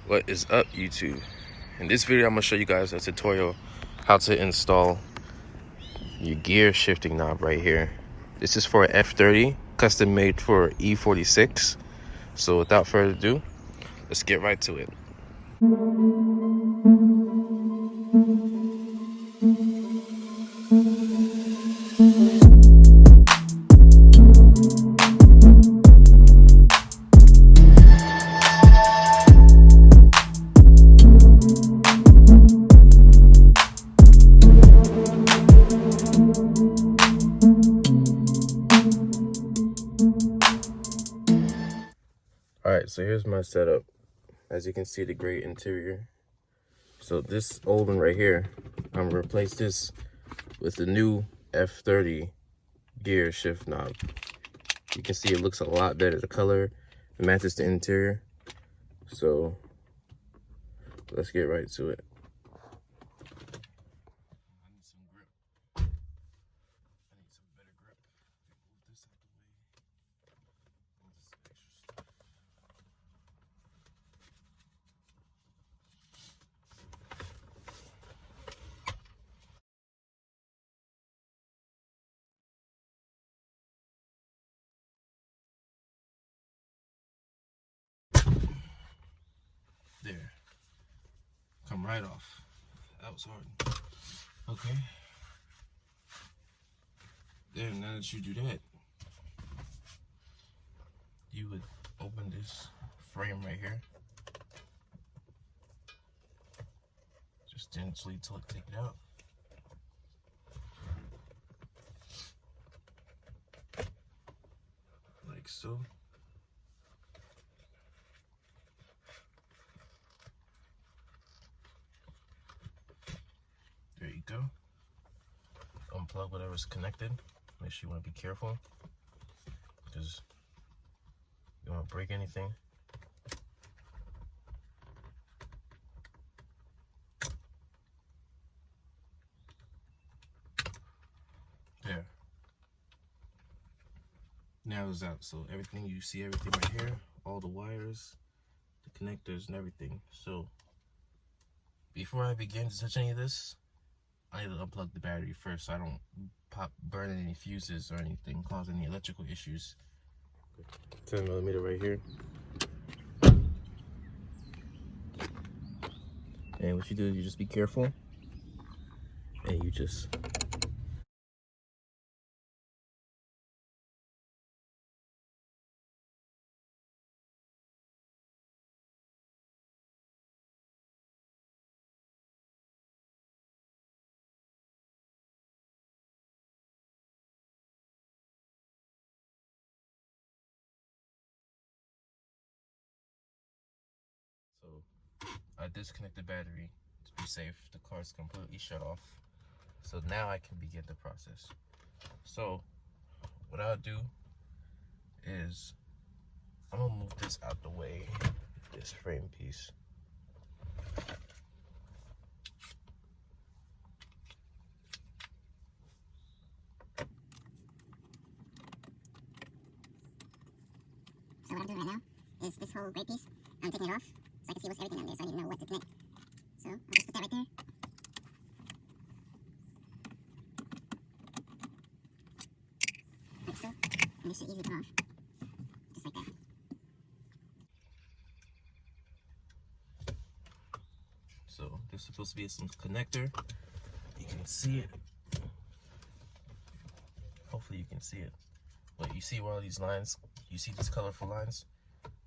What is up, YouTube? In this video, I'm gonna show you guys a tutorial how to install your gear shifting knob right here. This is for F30, custom made for E46. So without further ado, let's get right to it. Alright, so here's my setup. As you can see, the great interior. So this old one right here, I'm gonna replace this with the new F30 gear shift knob. You can see it looks a lot better. The color matches the interior. So let's get right to it. There. Come right off. That was hard. Okay. There, now that you do that, you would open this frame right here. Just gently take it out. Like so. There you go. Unplug whatever's connected. Make sure you want to be careful because you don't want to break anything. There. Now it's out. So everything, you see everything right here, all the wires, the connectors and everything. So before I begin to touch any of this, I need to unplug the battery first so I don't burn any fuses or anything, cause any electrical issues. 10mm right here. And what you do is you just be careful and you just I disconnect the battery to be safe. The car's completely shut off. So now I can begin the process. So what I'll do is I'm gonna move this out the way, this frame piece. So what I'm doing right now is this whole gray piece, I'm taking it off so I can see what's everything on there, so I need to know what to connect. So I'll just put that right there. Like so, and this should easily come off, just like that. So there's supposed to be some connector. You can see it. Hopefully you can see it. But you see where all these lines, you see these colorful lines?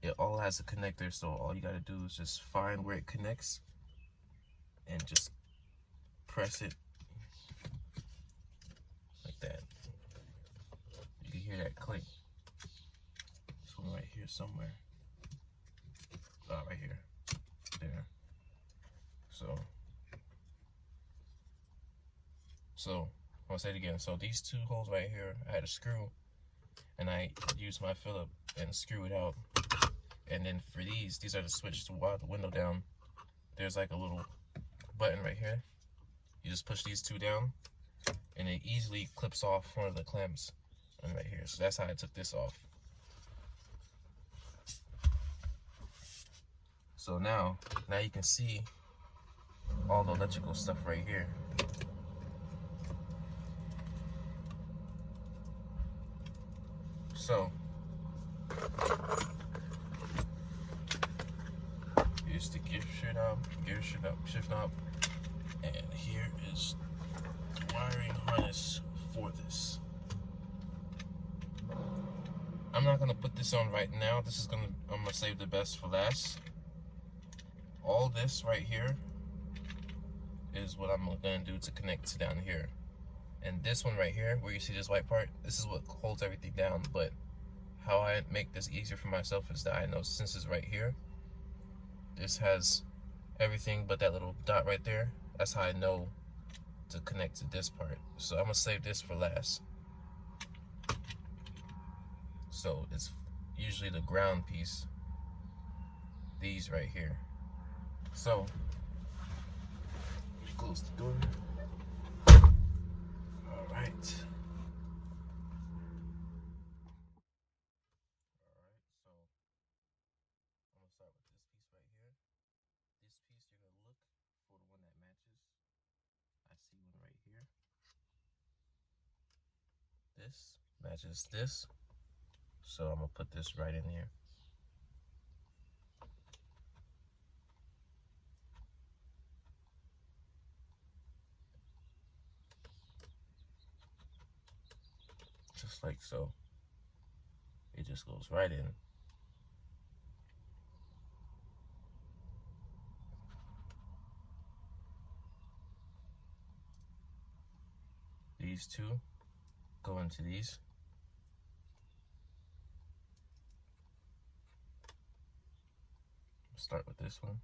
It all has a connector, so all you gotta do is just find where it connects and just press it like that. You can hear that click. This one right here somewhere. Oh, right here. There. So I'll say it again. So these two holes right here, I had a screw and I used my Phillip and screw it out. And then for these are the switch to wind the window down. There's like a little button right here. You just push these two down and it easily clips off one of the clamps right here. So that's how I took this off. So now you can see all the electrical stuff right here. So here's the shift knob, and here is the wiring harness for this. I'm not gonna put this on right now. I'm gonna save the best for last. All this right here is what I'm gonna do to connect to down here. And this one right here, where you see this white part, this is what holds everything down. But how I make this easier for myself is that I know since it's right here, this has everything but that little dot right there. That's how I know to connect to this part. So I'm gonna save this for last. So it's usually the ground piece, these right here. So let me close the door. All right. So I'm gonna start with this piece right here. This piece, you're gonna look for the one that matches. I see one right here. This matches this. So I'm gonna put this right in here. Just like so. It just goes right in. These two go into these. Start with this one.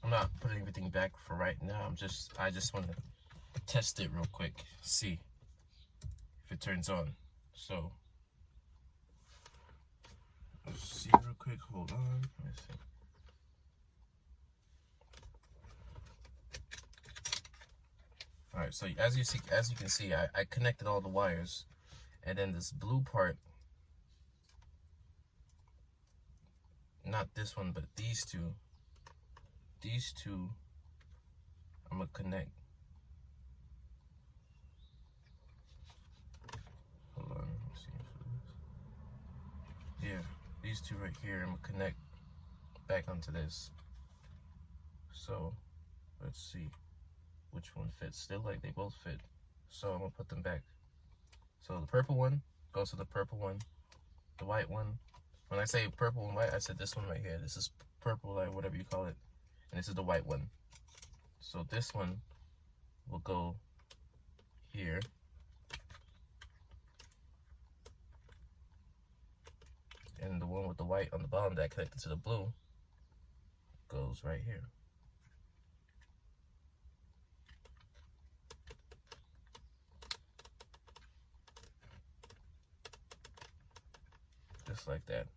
I'm not putting everything back for right now. I just want to test it real quick, see if it turns on. So let's see real quick. Hold on. Let me see. All right. So as you can see, I connected all the wires, and then this blue part, not this one, but these two. These two, I'm gonna connect. Hold on, let me see. Yeah, these two right here, I'm gonna connect back onto this. So let's see which one fits. They look like they both fit. So I'm gonna put them back. So the purple one goes to the purple one. The white one, when I say purple and white, I said this one right here. This is purple, like whatever you call it. And this is the white one. So this one will go here. And the one with the white on the bottom that connected to the blue goes right here. Just like that.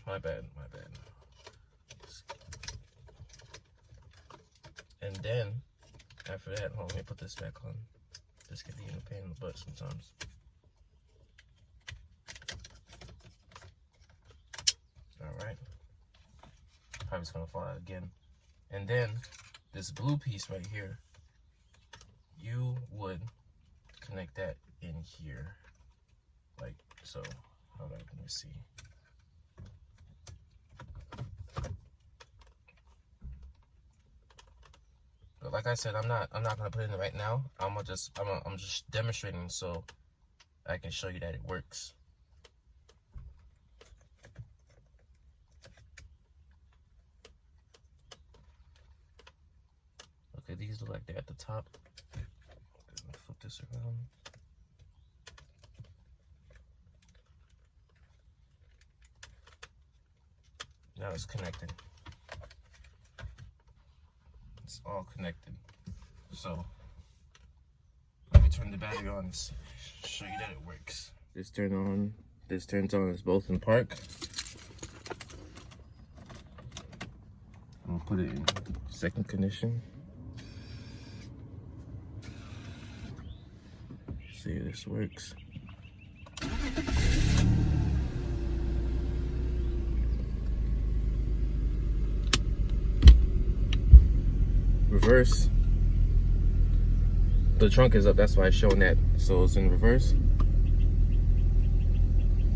My bad. And then, after that, hold on, let me put this back on. This can be a pain in the butt sometimes. Alright. Probably just gonna fall out again. And then, this blue piece right here, you would connect that in here. Like so. Hold on, let me see. But like I said, I'm not gonna put it in right now. I'm just demonstrating so I can show you that it works. Okay, these look like they're at the top. Flip this around. Now it's connected. It's all connected. So let me turn the battery on and show you that it works. This turns on. It's both in park. I'm gonna put it in second condition. See if this works. Reverse. The trunk is up, that's why it's showing that. So it's in reverse.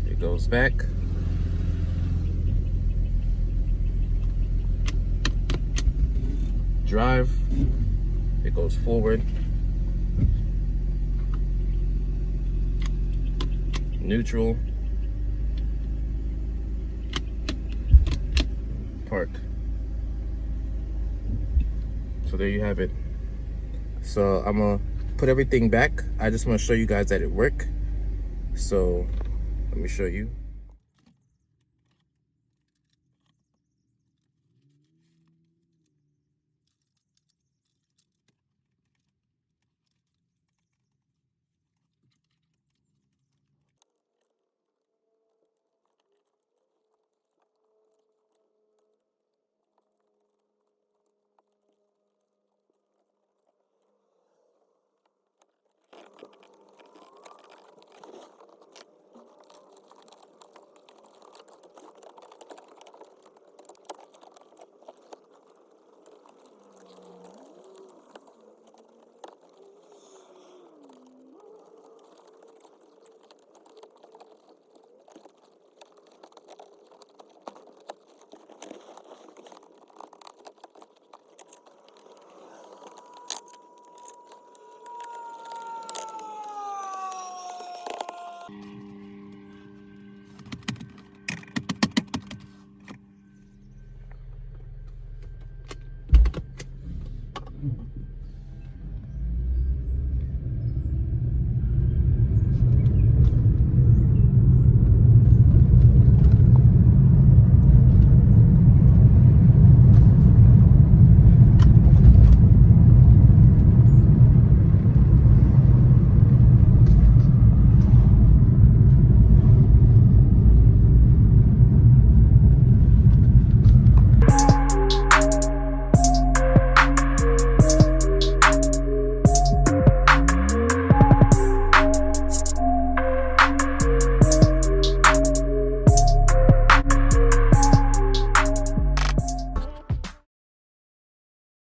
It goes back. Drive. It goes forward. Neutral. Park. So there you have it. So I'm gonna put everything back. I just want to show you guys that it works. So let me show you.